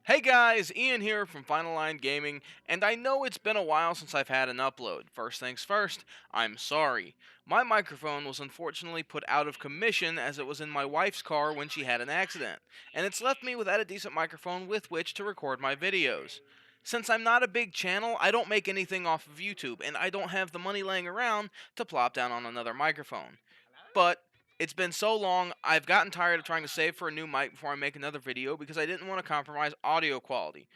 Hey guys, Ian here from Final Line Gaming, and I know it's been a while since I've had an upload. First things first, I'm sorry. My microphone was unfortunately put out of commission as it was in my wife's car when she had an accident, and it's left me without a decent microphone with which to record my videos. Since I'm not a big channel, I don't make anything off of YouTube, and I don't have the money laying around to plop down on another microphone. But it's been so long, I've gotten tired of trying to save for a new mic before I make another video because I didn't want to compromise audio quality.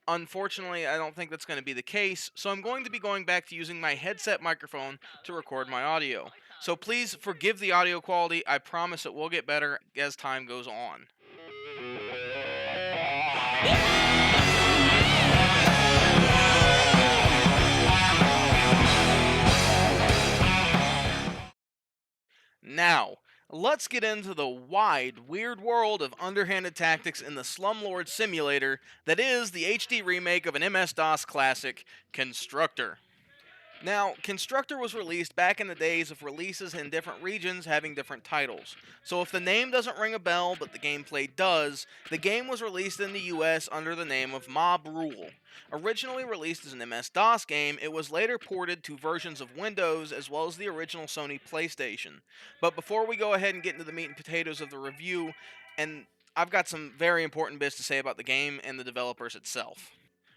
Unfortunately, I don't think that's going to be the case, so I'm going to be going back to using my headset microphone to record my audio. So please forgive the audio quality. I promise it will get better as time goes on. Now, let's get into the wide, weird world of underhanded tactics in the Slumlord Simulator that is the HD remake of an MS-DOS classic, Constructor. Now, Constructor was released back in the days of releases in different regions having different titles. So if the name doesn't ring a bell, but the gameplay does, the game was released in the US under the name of Mob Rule. Originally released as an MS-DOS game, it was later ported to versions of Windows as well as the original Sony PlayStation. But before we go ahead and get into the meat and potatoes of the review, and I've got some very important bits to say about the game and the developers itself.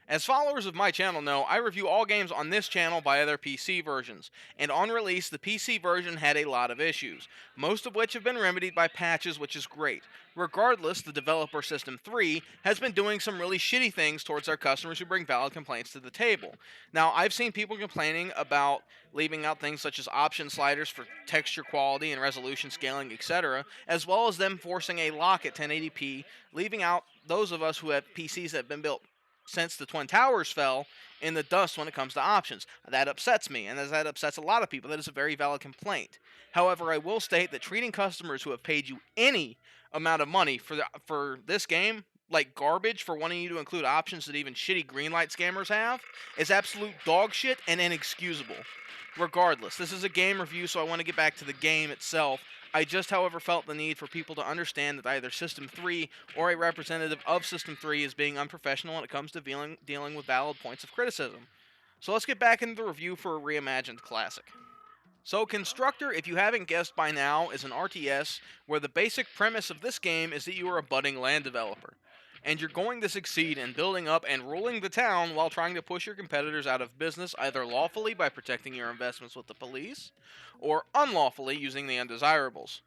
As followers of my channel know, I review all games on this channel via their PC versions, and on release, the PC version had a lot of issues, most of which have been remedied by patches, which is great. Regardless, the developer System 3 has been doing some really shitty things towards our customers who bring valid complaints to the table. Now, I've seen people complaining about leaving out things such as option sliders for texture quality and resolution scaling, etc., as well as them forcing a lock at 1080p, leaving out those of us who have PCs that have been built since the Twin Towers fell in the dust when it comes to options. That upsets me, and as that upsets a lot of people, that is a very valid complaint. However, I will state that treating customers who have paid you any amount of money for this game like garbage for wanting you to include options that even shitty greenlight scammers have is absolute dog shit and inexcusable. Regardless, this is a game review, so I want to get back to the game itself. I just, however, felt the need for people to understand that either System 3 or a representative of System 3 is being unprofessional when it comes to dealing with valid points of criticism. So let's get back into the review for a reimagined classic. So Constructor, if you haven't guessed by now, is an RTS where the basic premise of this game is that you are a budding land developer. And you're going to succeed in building up and ruling the town while trying to push your competitors out of business either lawfully by protecting your investments with the police, or unlawfully using the undesirables.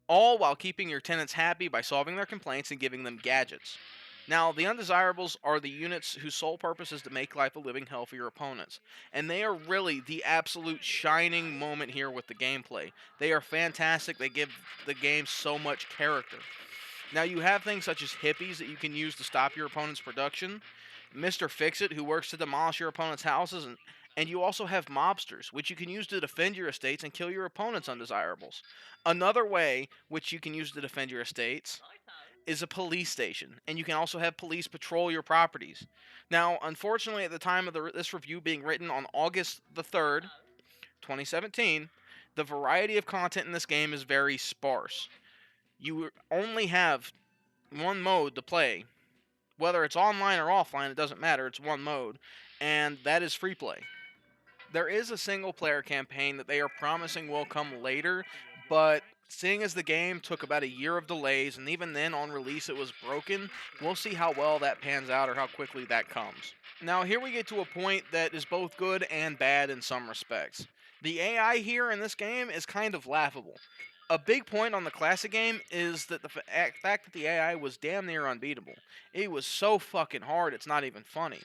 All while keeping your tenants happy by solving their complaints and giving them gadgets. Now, the undesirables are the units whose sole purpose is to make life a living hell for your opponents. And they are really the absolute shining moment here with the gameplay. They are fantastic, they give the game so much character. Now, you have things such as hippies that you can use to stop your opponent's production, Mr. Fix-It, who works to demolish your opponent's houses, and you also have mobsters, which you can use to defend your estates and kill your opponent's undesirables. Another way which you can use to defend your estates is a police station, and you can also have police patrol your properties. Now, unfortunately, at the time of this review being written on August the 3rd, 2017, the variety of content in this game is very sparse. You only have one mode to play. Whether it's online or offline, it doesn't matter. It's one mode, and that is free play. There is a single player campaign that they are promising will come later, but seeing as the game took about a year of delays, and even then on release it was broken, we'll see how well that pans out or how quickly that comes. Now, here we get to a point that is both good and bad in some respects. The AI here in this game is kind of laughable. A big point on the classic game is that the fact that the AI was damn near unbeatable. It was so fucking hard, it's not even funny.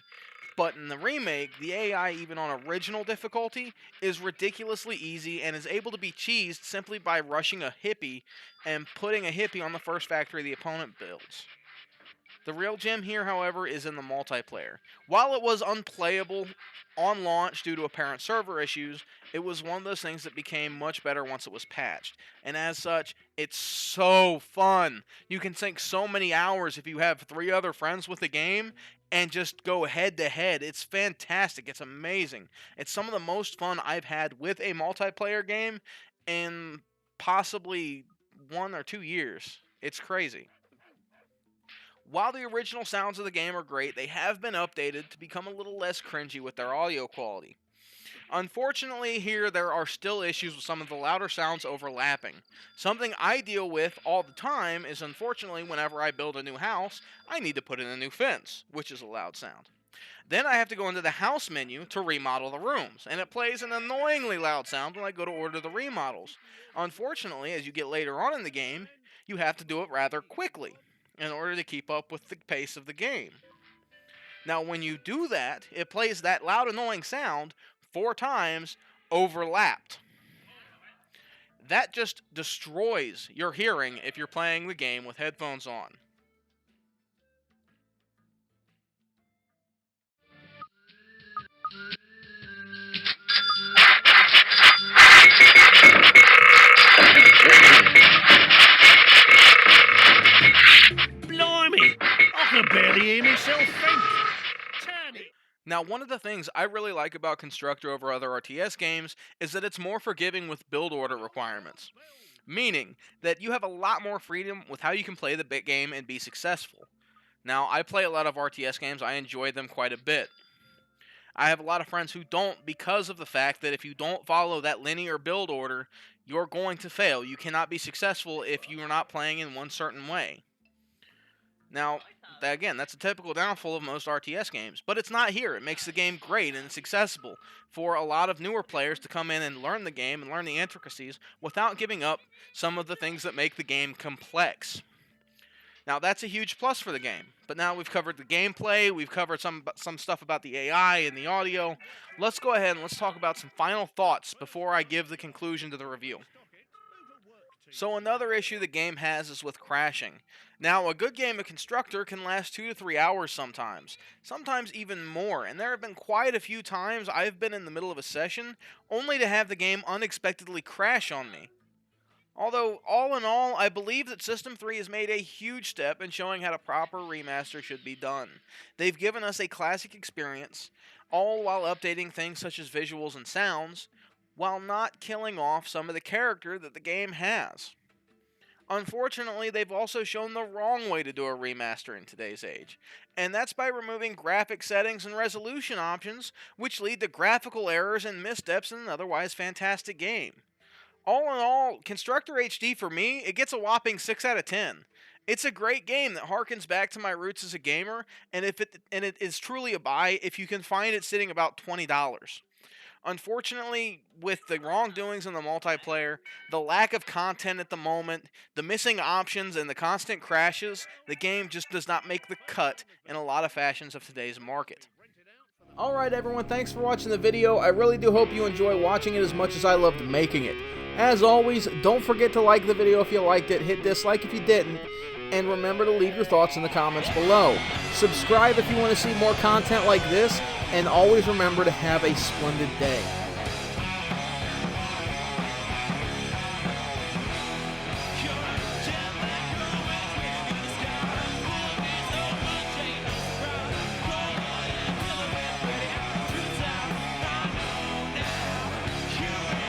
But in the remake, the AI, even on original difficulty, is ridiculously easy and is able to be cheesed simply by rushing a hippie and putting a hippie on the first factory the opponent builds. The real gem here, however, is in the multiplayer. While it was unplayable on launch due to apparent server issues, it was one of those things that became much better once it was patched. And as such, it's so fun. You can sink so many hours if you have 3 other friends with the game and just go head to head. It's fantastic. It's amazing. It's some of the most fun I've had with a multiplayer game in possibly 1 or 2 years. It's crazy. While the original sounds of the game are great, they have been updated to become a little less cringy with their audio quality. Unfortunately, here there are still issues with some of the louder sounds overlapping. Something I deal with all the time is, unfortunately, whenever I build a new house, I need to put in a new fence, which is a loud sound. Then I have to go into the house menu to remodel the rooms, and it plays an annoyingly loud sound when I go to order the remodels. Unfortunately, as you get later on in the game, you have to do it rather quickly in order to keep up with the pace of the game. Now, when you do that, it plays that loud, annoying sound 4 times overlapped. That just destroys your hearing if you're playing the game with headphones on. Blimey! I can barely hear myself think. Turn it. Now, one of the things I really like about Constructor over other RTS games is that it's more forgiving with build order requirements, meaning that you have a lot more freedom with how you can play the bit game and be successful. Now, I play a lot of RTS games, I enjoy them quite a bit. I have a lot of friends who don't because of the fact that if you don't follow that linear build order, you're going to fail. You cannot be successful if you are not playing in one certain way. Now, again, that's a typical downfall of most RTS games, but it's not here. It makes the game great and it's accessible for a lot of newer players to come in and learn the game and learn the intricacies without giving up some of the things that make the game complex. Now, that's a huge plus for the game. But now we've covered the gameplay, we've covered some stuff about the AI and the audio. Let's go ahead and let's talk about some final thoughts before I give the conclusion to the review. So another issue the game has is with crashing. Now, a good game of Constructor can last 2 to 3 hours sometimes even more, and there have been quite a few times I've been in the middle of a session only to have the game unexpectedly crash on me. Although, all in all, I believe that System 3 has made a huge step in showing how a proper remaster should be done. They've given us a classic experience, all while updating things such as visuals and sounds, while not killing off some of the character that the game has. Unfortunately, they've also shown the wrong way to do a remaster in today's age, and that's by removing graphic settings and resolution options, which lead to graphical errors and missteps in an otherwise fantastic game. All in all, Constructor HD for me, it gets a whopping 6 out of 10. It's a great game that harkens back to my roots as a gamer, and it is truly a buy if you can find it sitting about $20. Unfortunately, with the wrongdoings in the multiplayer, the lack of content at the moment, the missing options, and the constant crashes, the game just does not make the cut in a lot of fashions of today's market. Alright everyone, thanks for watching the video. I really do hope you enjoy watching it as much as I loved making it. As always, don't forget to like the video if you liked it, hit dislike if you didn't, and remember to leave your thoughts in the comments below. Subscribe if you want to see more content like this, and always remember to have a splendid day.